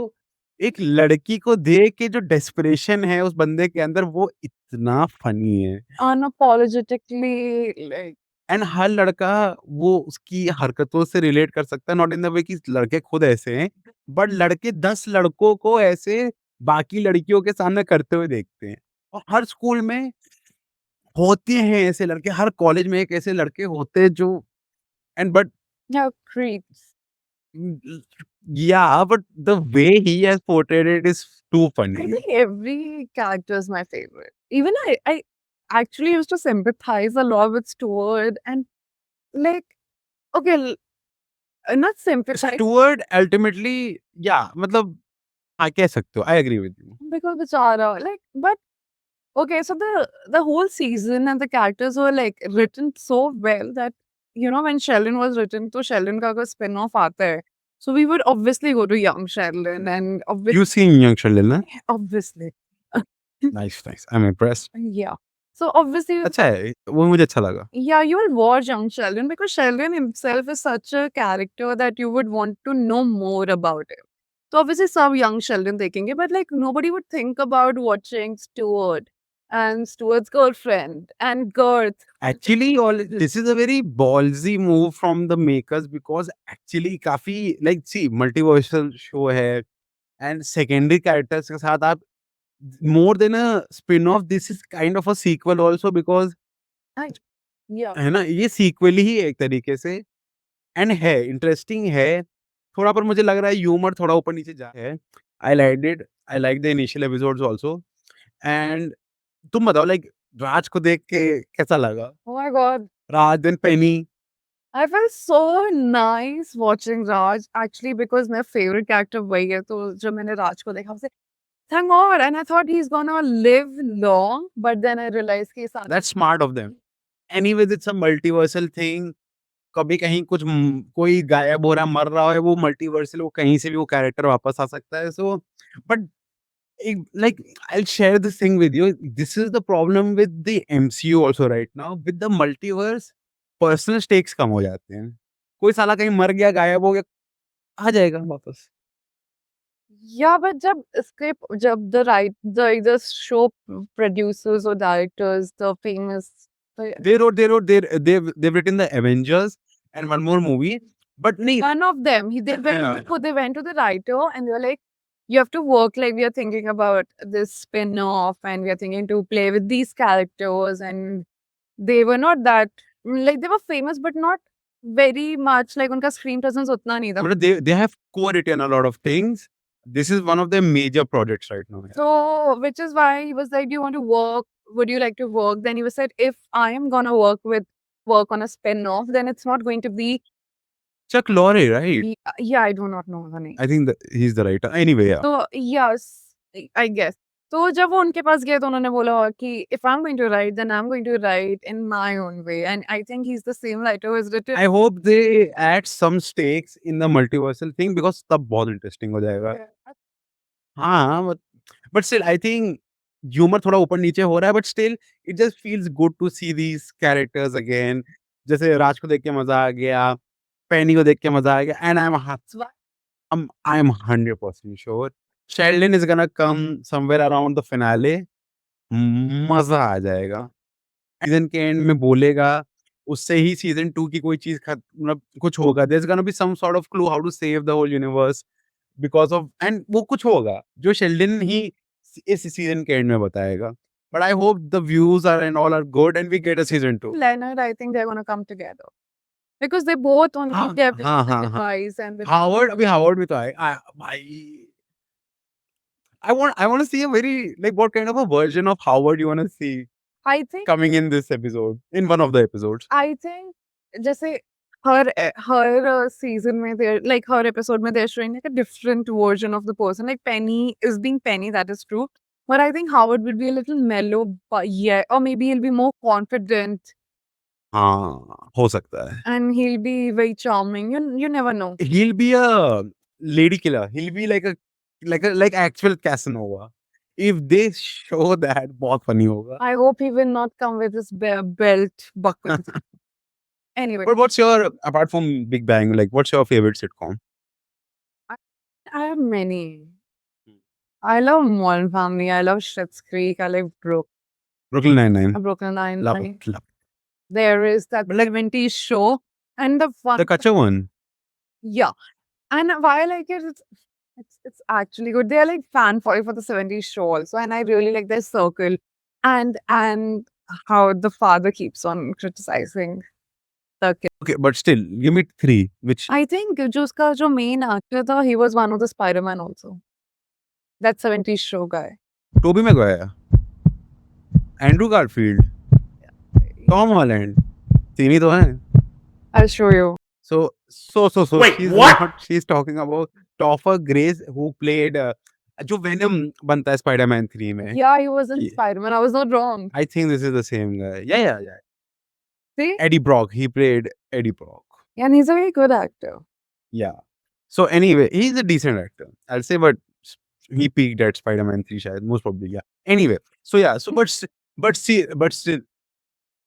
एक लड़की को देख के जो डेस्परेशन है उस बंदे के अंदर वो इतना फनी है Unapologetically, like, एंड हर लड़का वो उसकी हरकतों से रिलेट कर सकता है नॉट इन द वे कि लड़के खुद ऐसे हैं बट लड़के 10 लड़कों को ऐसे बाकी लड़कियों के सामने करते हुए देखते हैं और हर स्कूल में होते हैं ऐसे लड़के हर कॉलेज में एक ऐसे लड़के होते हैं जो and but yeah, creeps. yeah but the way he has portrayed it is too I funny think every character is my favorite. Even I actually used to sympathize a lot with Stuart and like, okay, not sympathize Stuart ultimately yeah मतलब हाँ कह सकते हो I agree with you because Bichara, like, but okay, so the whole season and the characters were like written so well that when Sheldon was written, तो Sheldon का अगर spin-off आता है, so we would obviously go to young Sheldon and you seen Young Sheldon ना obviously. nice I'm impressed Yeah. So obviously, अच्छा है वो मुझे अच्छा लगा yeah, you will watch young Sheldon because Sheldon himself is such a character that you would want to know more about him. So obviously some young children देखेंगे, but like nobody would think about watching Stuart and Stuart's girlfriend and Girth. Actually, all this is a very ballsy move from the makers because actually काफ़ी like see multiversal show है and secondary characters के साथ आप more than a spin-off, this is kind of a sequel also because Yeah. है ना, ये sequel ही है एक तरीके से एंड है इंटरेस्टिंग है। थोड़ा पर मुझे लग रहा है ह्यूमर थोड़ा ऊपर-नीचे जा है। I liked it, I like the initial episodes also and तुम बताओ लाइक राज को देख के कैसा लगा? Oh my God. Raj and Penney I felt so nice watching Raj actually because my favorite character वही है, तो जब मैंने राज को देखा मुझे thank God, and I thought he's gonna live long, but then I realized कि साथ that's smart of them. Anyways it's a multiversal thing कभी कहीं कुछ कोई गायब हो रहा है, मर रहा है, वो मल्टीवर्सल वो कहीं से भी वो कैरेक्टर वापस आ सकता है। So but like I'll share this thing with you. This is the problem with the MCU also right now. With the multiverse, personal stakes कम हो जाते हैं। कोई साला कहीं मर गया, गायब हो गया, आ जाएगा वापस। Yeah, but जब the show producers or directors, the famous They've written the Avengers and one more movie, but नहीं one of them, Yeah. they went to the writer and they were like, you have to work like we are thinking about this spin-off and we are thinking to play with these characters, and they were not that like they were famous but not very much like उनका screen presence उतना नहीं था. but they have co-written a lot of things. This is one of their major projects right now. So, which is why he was like, do you want to work? Would you like to work? Then he was said, if I am gonna work on a spin-off, then it's not going to be. Chuck Lorre, right? Yeah, I do not know the name. I think that he's the writer. Anyway, yeah. So yes, I guess. तो जब वो उनके पास गए तो उन्होंने बोला कि if I'm going to write, then I'm going to write in my own way, and I think he's the same writer who has written. I hope they add some stakes in the multiversal thing because तब बहुत interesting हो जाएगा। हाँ, but still I think humor थोड़ा ऊपर नीचे हो रहा है, but still it just feels good to see these characters again. जैसे राज को देख के मजा आ गया, पेनी को देख के मजा आ गया, and I'm 100% sure Sheldon is gonna come somewhere around the finale. मजा आ जाएगा। सीजन के एंड में बोलेगा, उससे ही सीजन 2 की कोई चीज़ मतलब कुछ होगा। There is gonna be some sort of clue how to save the whole universe because of end वो कुछ होगा, जो शेल्डन ही इस सीजन के एंड में बताएगा। But I hope the views are and all are good and we get a season 2। Leonard, I think they're gonna come together because they both on हाँ, their हाँ, हाँ, हाँ। advice and हावर्ड अभी Howard भी तो आए भाई I want to see a very like what kind of a version of Howard you want to see I think coming in this episode, in one of the episodes. I think जैसे her season में they're like her episode में they're showing like a different version of the person. Like Penny is being Penny, that is true. But I think Howard will be a little mellow, but yeah, or maybe he'll be more confident हाँ, हो सकता है। and he'll be very charming. You never know. He'll be a lady killer. He'll be like actual Casanova. If they show that, बहुत funny होगा। I hope he will not come with his belt buckle. Anyway, But what's your apart from Big Bang, like what's your favorite sitcom? I have many. I love Modern Family. I love Schitt's Creek. I like Brooklyn Nine-Nine. Brooklyn Love Nine-Nine. it. Love There is that 70s show and the it. fun. The Kacha one. Yeah. And why I like it, it's actually good. They're like fan following for the 70s show also. And I really like their circle and how the father keeps on criticizing the kid. Okay, but still, give me 3. Which I think जो main actor था, he was one of the Spider-Man also. That 70s show guy. Tobey Maguire, Andrew Garfield, Tom Holland. तीन ही तो हैं। I'll show you. So Wait, she's what? she's talking about Topher Grace who played जो Venom बनता है Spider-Man 3 में। Yeah, he was in Yeah. Spider-Man. I was not wrong. I think this is the same guy. Yeah. See? Eddie Brock. He played Eddie Brock. Yeah, and he's a very good actor. Yeah. So anyway, he's a decent actor. I'll say, but he peaked at Spider-Man 3 शायद, most probably. Yeah. Anyway, so yeah. So but still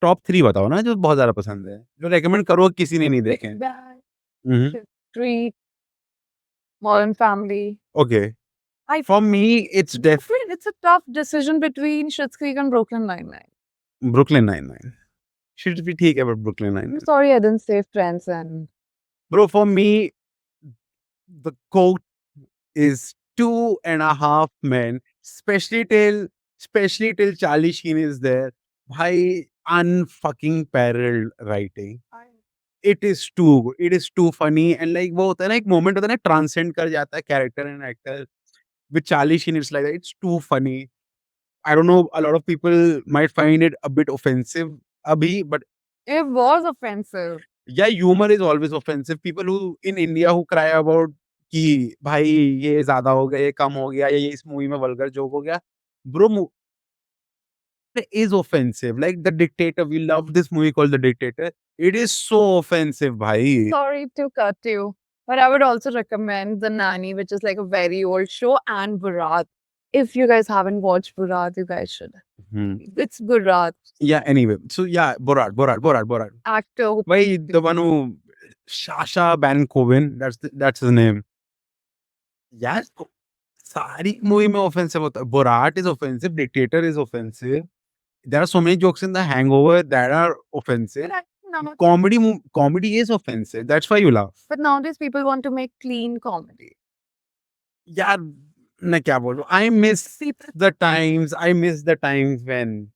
top 3 बताओ ना जो बहुत ज़्यादा पसंद है, जो recommend करो किसी ने नहीं देखे। Bad, Mhm. Creek. Modern Family. Okay. For me, it's It's a tough decision between Schitt's Creek and Brooklyn Nine-Nine. Brooklyn Nine-Nine. Should be ठीक है, but Brooklyn I'm Nine-Nine. sorry I didn't say Friends and Bro, for me, the quote is 2.5 men, especially till Charlie Sheen is there. Bhai, unfucking parallel writing. It is too good. It is too funny. And like वो होता है ना, एक moment होता है ना, transcend कर जाता है character and actor. With Charlie Sheen, it's like that. It's too funny. I don't know, a lot of people might find it a bit offensive abhi, but it was offensive. yeah, humor is always offensive. People who in India who cry about कि भाई ये ज़्यादा हो गया, ये कम हो गया, या ये इस मूवी में वल्गर जोक हो गया. Bro, is offensive. Like The Dictator, we love this movie called The Dictator. It is so offensive, bhai. Sorry to cut you, but I would also recommend The Nanny, which is like a very old show, and Borat. If you guys haven't watched Borat, you guys should. Hmm. It's Borat. Yeah, anyway. So yeah, Borat. Actor. who Why played the one who Sasha Baron Cohen, that's his name. Yes, सारी movie में offensive होता है. Borat is offensive, Dictator is offensive. There are so many jokes in The Hangover that are offensive. But now- Comedy is offensive. That's why you laugh. But nowadays people want to make clean comedy. यार मैं क्या बोलूं, I miss the times when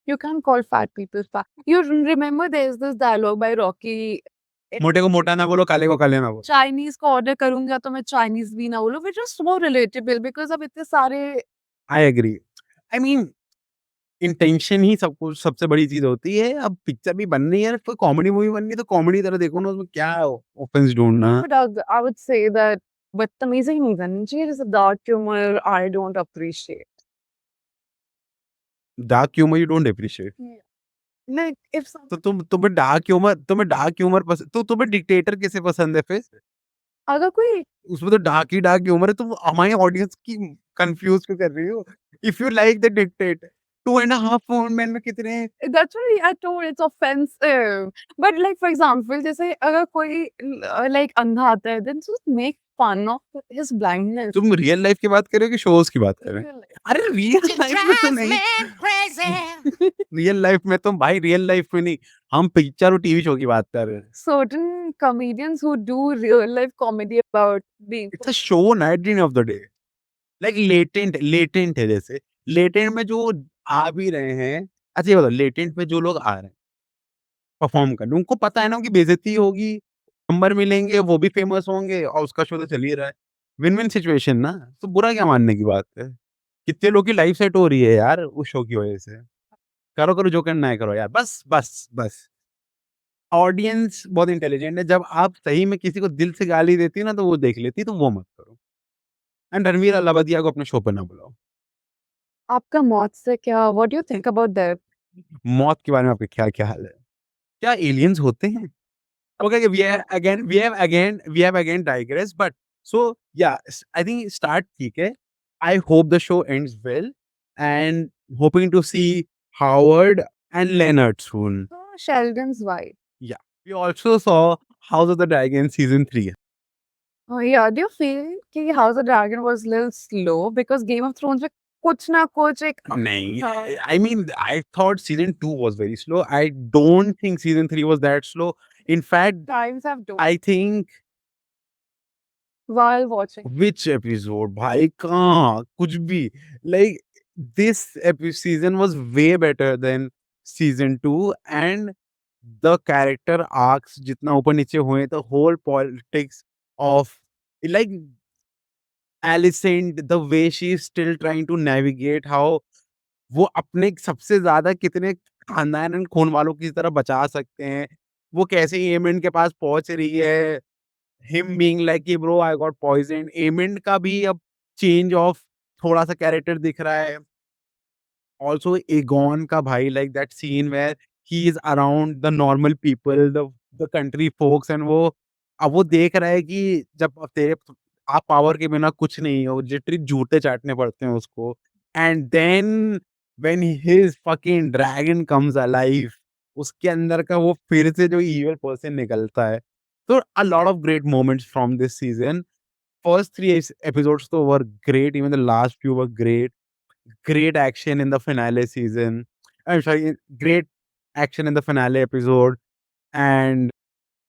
You can't call fat people fat. You remember there's this dialogue by Rocky. मोटे को मोटा ना बोलो, काले को काले ना बोलो. चाइनीज को ऑर्डर करूंगा तो मैं चाइनीज भी ना बोलूं, which is so relatable because अब इतने सारे I agree. I mean, intention ही सब कुछ सबसे बड़ी चीज होती है. अब पिक्चर भी बन रही है, कोई कॉमेडी मूवी बन रही है तो कॉमेडी तरह देखो ना, उसमें क्या ऑफेंस ढूंढना. But I would say that but amazing Ranjit is a dark humor I don't appreciate. Dark humour you don't appreciate. Like if some, तो तुम्हें डार्क ह्यूमर पसंद, तो तुम्हें डिक्टेटर कैसे पसंद है फिर? अगर कोई उसमें तो डार्क ह्यूमर है. तुम हमारी ऑडियंस की कंफ्यूज क्यों कर रही हो? If you like the dictator, 2.5 men में कितने that's why I told it's offensive. But like for example, जैसे अगर कोई like अंधा आता है, then just make fun of his blindness. तुम रियल लाइफ की बात कर रहे हो कि शोज की बात कर रहे हो? अरे रियल लाइफ में तो नहीं. रियल लाइफ में तो भाई, रियल लाइफ में नहीं, हम पिक्चर और टीवी शो की बात कर रहे हैं. Certain comedians who do real life comedy about being it's a show ना at the end of the day. Like latent है. जैसे लेटेंट में जो आ भी रहे हैं, अच्छा ये बताओ, लेटेंट में जो लोग आ रहे हैं परफॉर्म करने, उनको पता है ना उनकी बेइज्जती होगी, नंबर मिलेंगे, वो भी फेमस होंगे और उसका शो तो चल ही रहा है. विन विन सिचुएशन ना. तो बुरा क्या मानने की बात है? कितने लोग की लाइफ सेट हो रही है यार उस शो की वजह से. करो जो करना है करो यार. बस ऑडियंस बहुत इंटेलिजेंट है. जब आप सही में किसी को दिल से गाली देती है ना, तो वो देख लेती है, तो वो मत करो. एंड रणवीर अलावदिया को अपने शो पे ना बुलाओ. आपका मौत से क्या what do you think about that? मौत के बारे में आपका क्या ख्याल है? क्या एलियंस होते हैं? Okay, we have again digressed, but so yeah, I think start ठीक है. I hope the show ends well, and hoping to see Howard and Leonard soon. Sheldon's wife. Yeah, we also saw House of the Dragon season 3. Oh yeah, do you feel कि House of the Dragon was a little slow because Game of Thrones में कुछ ना कुछ एक नहीं, I mean, I thought season 2 was very slow. I don't think season 3 was that slow. In fact, times have done I think while watching. which episode, भाई कहाँ कुछ भी, like this season was way better than season 2, and the character arcs जितना ऊपर नीचे हुए, the whole politics of like Alicent, the way she is still trying to navigate how वो अपने सबसे ज्यादा कितने खानदान and खून वालों की तरह बचा सकते हैं, वो कैसे एमेंड के पास पहुंच रही है. him being like कि bro I got poisoned. Amend का भी अब चेंज ऑफ थोड़ा सा कैरेक्टर दिख रहा है. Also Aegon का भाई, like that scene where he is around the normal people, the country folks, and वो अब वो देख रहा है कि जब अब तेरे आप पावर के बिना कुछ नहीं हो, लिटरली जूते चाटने पड़ते हैं उसको. And then when his fucking dragon comes alive, उसके अंदर का वो फिर से जो evil person निकलता है. So a lot of great moments from this season. first 3 episodes though were great. Even the last few were great. Great action in the finale season. I'm sorry, great action in the finale episode. And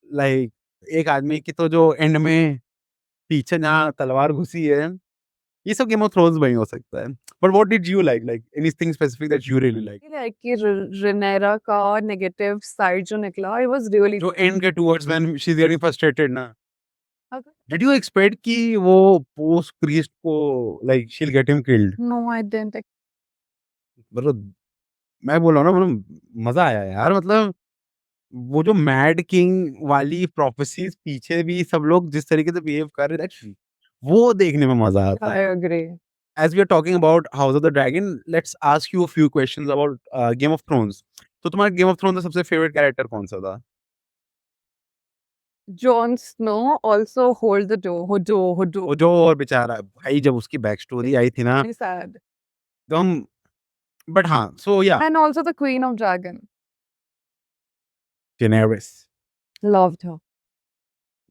like एक आदमी की तो जो and में पीछे जहाँ तलवार घुसी है, ये सब गेम ऑफ थ्रोन्स में ही हो सकता है। But what did you like? Like anything specific that you really like? Like कि रेनेरा का नेगेटिव साइड जो निकला, इट वाज रियली जो एंड के towards when she is getting frustrated ना, Okay. डिड यू एक्सपेक्ट कि वो पोस्ट प्रीस्ट को like she will get him killed? No, I didn't. मतलब मैं बोल रहा हूँ ना, मतलब मजा आया यार। मतलब वो जो मैड किंग वाली प्रोफेसीज पीछे भी सब लोग जिस तरीके से बिहेव कर रहे थे, वो देखने में मजा आता I है। agree. As we are talking about House of the Dragon, let's ask you a few questions about Game of Thrones. तो तुम्हारा गेम ऑफ थ्रोन्स का सबसे फेवरेट कैरेक्टर कौन सा था? Jon Snow also hold the door. Hodo. वो जो और बेचारा भाई, जब उसकी बैक स्टोरी आई थी ना, Very sad. एकदम। बट हाँ, सो या And also the Queen of Dragon. Daenerys Loved her.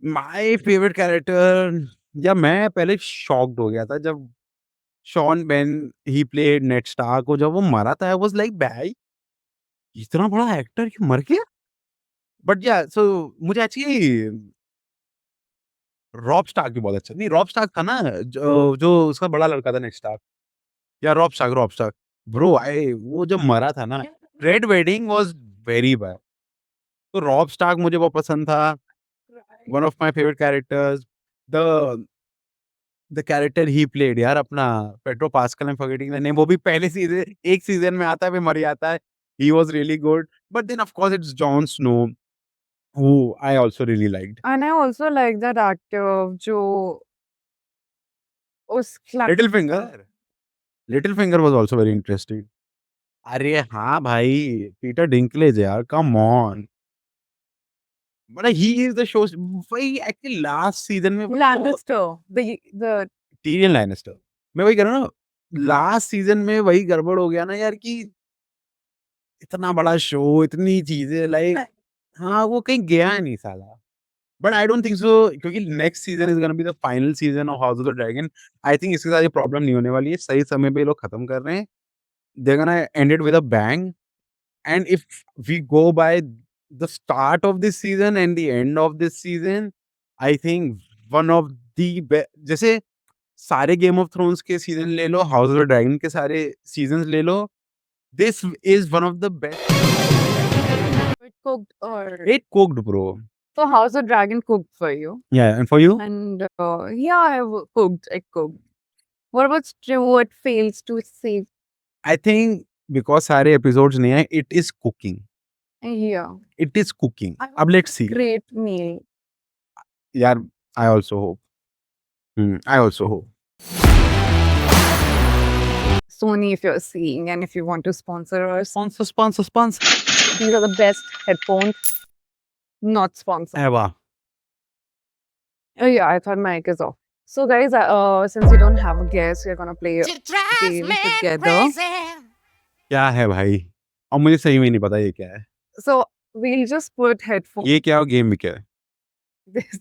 My favourite character. Yeah मैं पहले शॉक्ड हो गया था जब Sean Bean he played Ned Stark को, जब वो मरा था। आई वाज लाइक, भाई इतना बड़ा एक्टर क्यों मर गया? बट या सो मुझे एक्चुअली रॉब स्टार्क भी बहुत अच्छा, नहीं रॉब स्टार्क था ना, जो उसका बड़ा लड़का था नेड स्टार्क, या रॉब स्टार्क ब्रो। आई वो जब मरा था ना, red wedding was very bad. तो रॉब स्टार्क मुझे बहुत पसंद था, one of my favourite characters. The the character he played यार, अपना Pedro pascal, I am forgetting the name, वो भी पहले सीजन, एक सीजन में आता है फिर मर जाता है। He was really good. But then of course it's Jon Snow, who I also really liked. And I also like that actor जो उस Littlefinger, Littlefinger was also very interesting. अरे हाँ भाई, पीटर डिंकलेज यार, come on. मतलब he is the show. वही actually last season में Lannister. The Tyrion Lannister, मैं वही कह रहा हूँ ना, लास्ट सीजन में वही गड़बड़ हो गया ना यार, कि इतना बड़ा शो, इतनी चीजें लाइक, हाँ वो कहीं गया नहीं साला। But I don't think so, क्योंकि next season is gonna be the final season of house of the dragon. I think इसके साथ ये प्रॉब्लम नहीं होने वाली है, सही समय पे ये लोग खत्म कर रहे हैं। They gonna end it with a bang. And if we go by the start of this season and the end of this season, I think one of the, जैसे सारे गेम ऑफ थ्रोन्स के season ले लो, house of the dragon के सारे seasons ले लो, this is one of the best. it cooked or it cooked bro. so House of Dragon cooked for you. या and for you? And yeah, I cooked. I cooked. What about Stewart fails to save? I think because सारे episodes नहीं आए, it is cooking, Yeah. It is cooking. I अब let's see Great meal. यार, I also hope, I also hope. Sony, if you're seeing and if you want to sponsor us, sponsor these are the best headphones. Not sponsored. है वाह। Oh yeah, I thought mic is off. So guys, since we don't have a guest, we're gonna play a game together. क्या है भाई? और मुझे सही में नहीं पता ये क्या है। So we'll just put headphones. ये क्या, गेम में क्या है?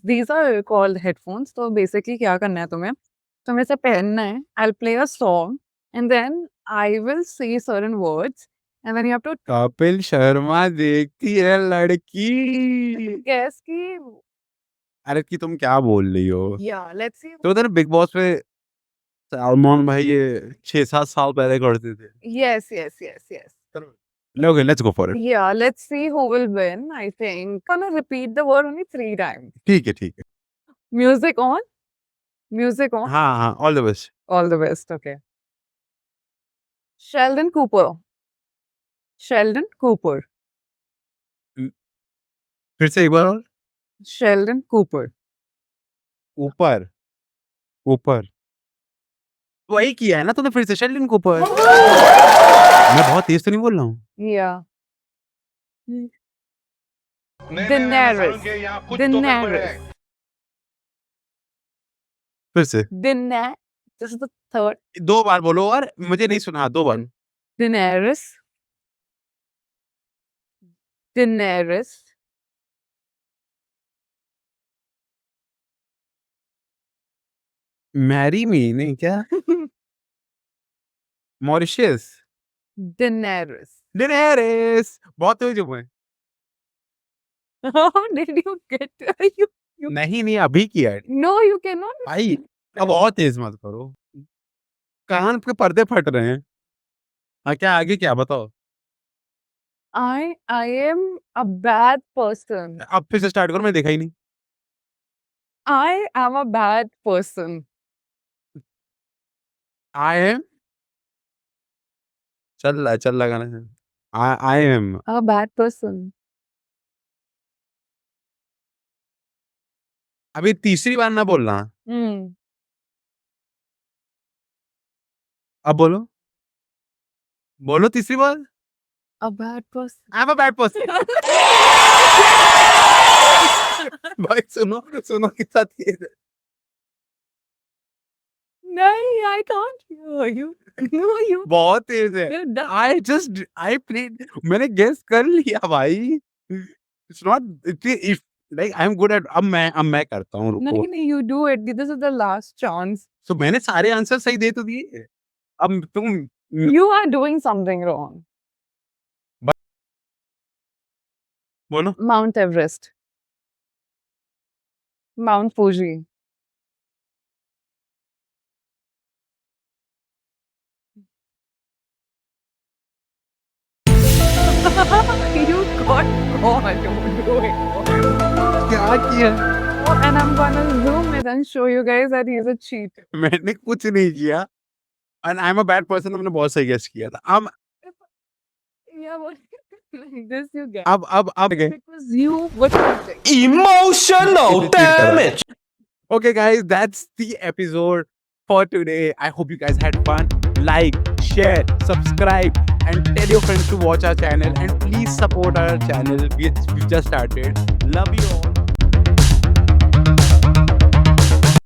These are called headphones. तो basically क्या करना है तुम्हें? तुम्हें इसे पहनना है. I'll play a song and then I will say certain words and then you have to Kapil Sharma देखती है लड़की। guess कि अरे कि तुम क्या बोल रही हो? yeah. Let's see. तो उधर बिग बॉस पे सलमान भाई ये 6-7 साल पहले करते थे। Yes. Okay, let's go for it. Yeah. Let's see who will win. I think gonna repeat the word only 3 times. ठीक है, ठीक है। Music on. Music on. हाँ, हाँ, all the best. All the best. Okay. Sheldon Cooper. Sheldon Cooper. फिर से एक बार और। Sheldon Cooper. ऊपर, ऊपर। वही किया है ना तूने फिर से, शेल्डन कूपर। मैं बहुत तेज तो नहीं बोल रहा हूँ? Yeah. नहीं, Daenerys. सारुण के यहाँ कुछ तो गड़बड़ है। फिर से This is the third. 2 बार बोलो और मुझे नहीं सुना, 2 बार। Daenerys. Daenerys. मैरी मी नहीं क्या? Mauritius, Daenerys. डेनेरिस बहुत तेज हूँ मैं। How did you get you नहीं अभी किया है। No, you cannot. भाई अब और तेज मत करो, कान के पर्दे फट रहे हैं। हाँ क्या आगे क्या बताओ? I am a bad person. अब फिर से स्टार्ट करो, मैं देखा ही नहीं। I am a bad person. I am चल रहा गाना। I am A bad person. अभी तीसरी बार ना बोलना। Hmm. अब बोलो, बोलो तीसरी बार। A bad person. I am a bad person. भाई सुनो के साथ ये No, I can't hear you. No, you. बहुत तेज है। You're done. आई प्लेड, मैंने गेस कर लिया भाई। It's not if like I am good at. अब मैं करता हूँ, रुको। No, you do it. This is the last chance. तो मैंने सारे आंसर सही दे तो दिए। अब तुम You are doing something wrong. बोलो। Mount Everest. Mount Fuji. You got God. Don't do it. क्या किया? Oh, and I'm gonna zoom it and show you guys that he's a cheat. मैंने कुछ नहीं किया। And I am a bad person, मैंने बहुत सही गेस किया था। अब Yeah, but like this you get. अब गए। Because you were cheating. Emotional damage. Okay, guys, that's the episode for today. I hope you guys had fun. Like, share, subscribe, and tell your friends to watch our channel. And please support our channel. We've just started. Love you all.